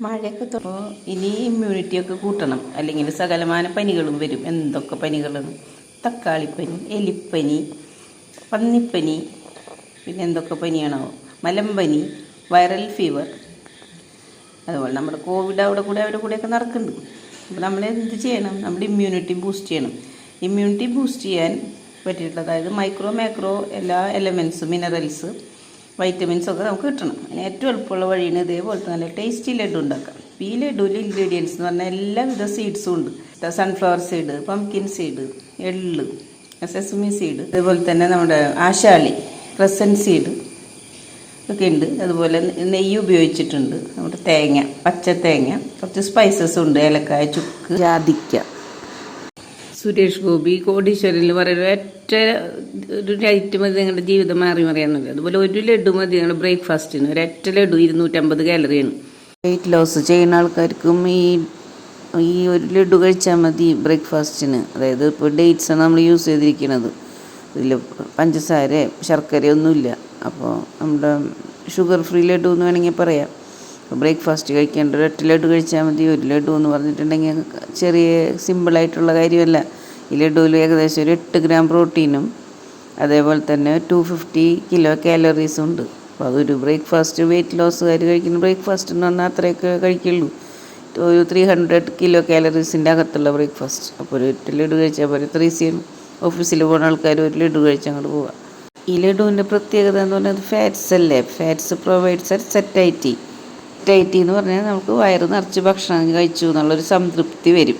മഴയൊക്കെ തുടങ്ങുമ്പോൾ ഇനി ഇമ്മ്യൂണിറ്റിയൊക്കെ കൂട്ടണം, അല്ലെങ്കിൽ സകലമാന പനികളും വരും. എന്തൊക്കെ പനികളാണ്? തക്കാളിപ്പനി, എലിപ്പനി, പന്നിപ്പനി, പിന്നെ എന്തൊക്കെ പനിയാണോ, മലമ്പനി, വൈറൽ ഫീവർ. അതുപോലെ നമ്മുടെ കോവിഡ് അവരുടെ കൂടെയൊക്കെ നടക്കുന്നുണ്ട്. അപ്പോൾ നമ്മൾ എന്ത് ചെയ്യണം? നമ്മുടെ ഇമ്മ്യൂണിറ്റി ബൂസ്റ്റ് ചെയ്യണം. ഇമ്മ്യൂണിറ്റി ബൂസ്റ്റ് ചെയ്യാൻ പറ്റിയിട്ടുള്ളത്, അതായത് മൈക്രോ എല്ലാ എലമെൻറ്റ്സ്, മിനറൽസ്, വൈറ്റമിൻസൊക്കെ നമുക്ക് കിട്ടണം. അതിന് ഏറ്റവും എളുപ്പമുള്ള വഴിയാണ് ഇതേപോലത്തെ നല്ല ടേസ്റ്റി ലഡു ഉണ്ടാക്കാം. ഈ ലഡുവിൽ ഇൻഗ്രീഡിയൻസ് എന്ന് പറഞ്ഞാൽ എല്ലാവിധ സീഡ്സും ഉണ്ട്. സൺഫ്ലവർ സീഡ്, പംകിൻ സീഡ്, എള്ള്, സെസമി സീഡ്, അതുപോലെ തന്നെ നമ്മുടെ ആശാളി, ക്രസൻറ്റ് സീഡ് ഒക്കെ ഉണ്ട്. അതുപോലെ നെയ്യ് ഉപയോഗിച്ചിട്ടുണ്ട്, നമ്മുടെ തേങ്ങ, പച്ച തേങ്ങ, കുറച്ച് സ്പൈസസ് ഉണ്ട്, ഏലക്കായ, ചുക്ക്, ജാതിക്ക. സുരേഷ് ഗോപി കോടീശ്വരനിൽ പറയുന്നത് ഒറ്റ ഒരു ലൈറ്റ് മതി നിങ്ങളുടെ ജീവിതം മറിയാന്നുള്ളത്. അതുപോലെ ഒരു ലഡു മതി നിങ്ങളുടെ ബ്രേക്ക്ഫാസ്റ്റിന്. ഒരൊറ്റ ലഡു 250 കാലറിയാണ്. വെയിറ്റ് ലോസ് ചെയ്യുന്ന ആൾക്കാർക്കും ഈ ഒരു ലഡു കഴിച്ചാൽ മതി ബ്രേക്ക്ഫാസ്റ്റിന്. അതായത് ഇപ്പോൾ ഡേറ്റ്സാണ് നമ്മൾ യൂസ് ചെയ്തിരിക്കുന്നത്. ഇതിൽ പഞ്ചസാര, ശർക്കര ഒന്നുമില്ല. അപ്പോൾ നമ്മുടെ ഷുഗർ ഫ്രീ ലഡു എന്ന് വേണമെങ്കിൽ പറയാം. ബ്രേക്ക്ഫാസ്റ്റ് കഴിക്കേണ്ട ഒരൊറ്റ ലഡു കഴിച്ചാൽ മതി. ഒരു ലഡു എന്ന് പറഞ്ഞിട്ടുണ്ടെങ്കിൽ ചെറിയ സിമ്പിളായിട്ടുള്ള കാര്യമല്ല. ഈ ലഡുവിൽ ഏകദേശം ഒരു 8 ഗ്രാം പ്രോട്ടീനും അതേപോലെ തന്നെ 250 കിലോ കാലറീസും ഉണ്ട്. അപ്പോൾ അതൊരു ബ്രേക്ക്ഫാസ്റ്റ്, വെയിറ്റ് ലോസുകാർ കഴിക്കുന്ന ബ്രേക്ക്ഫാസ്റ്റ് എന്ന് പറഞ്ഞാൽ അത്രയൊക്കെ കഴിക്കുള്ളൂ. ഒരു 300 കിലോ കാലറീസിൻ്റെ അകത്തുള്ള ബ്രേക്ക്ഫാസ്റ്റ്. അപ്പോൾ ഒരു ഒറ്റ ലഡു കഴിച്ചാൽ പോലെ 3 CM ഓഫീസിൽ പോകുന്ന ആൾക്കാർ ഒരു ലഡു കഴിച്ച് അങ്ങോട്ട് പോവുക. ഈ ലഡുവിൻ്റെ പ്രത്യേകത എന്ന് പറഞ്ഞാൽ ഫാറ്റ്സ് അല്ലേ. ഫാറ്റ്സ് പ്രൊവൈഡ്സ് സെറ്റൈറ്റി എന്ന് പറഞ്ഞാൽ നമുക്ക് വയറ് നിറച്ച് ഭക്ഷണം കഴിച്ചു എന്നുള്ളൊരു സംതൃപ്തി വരും.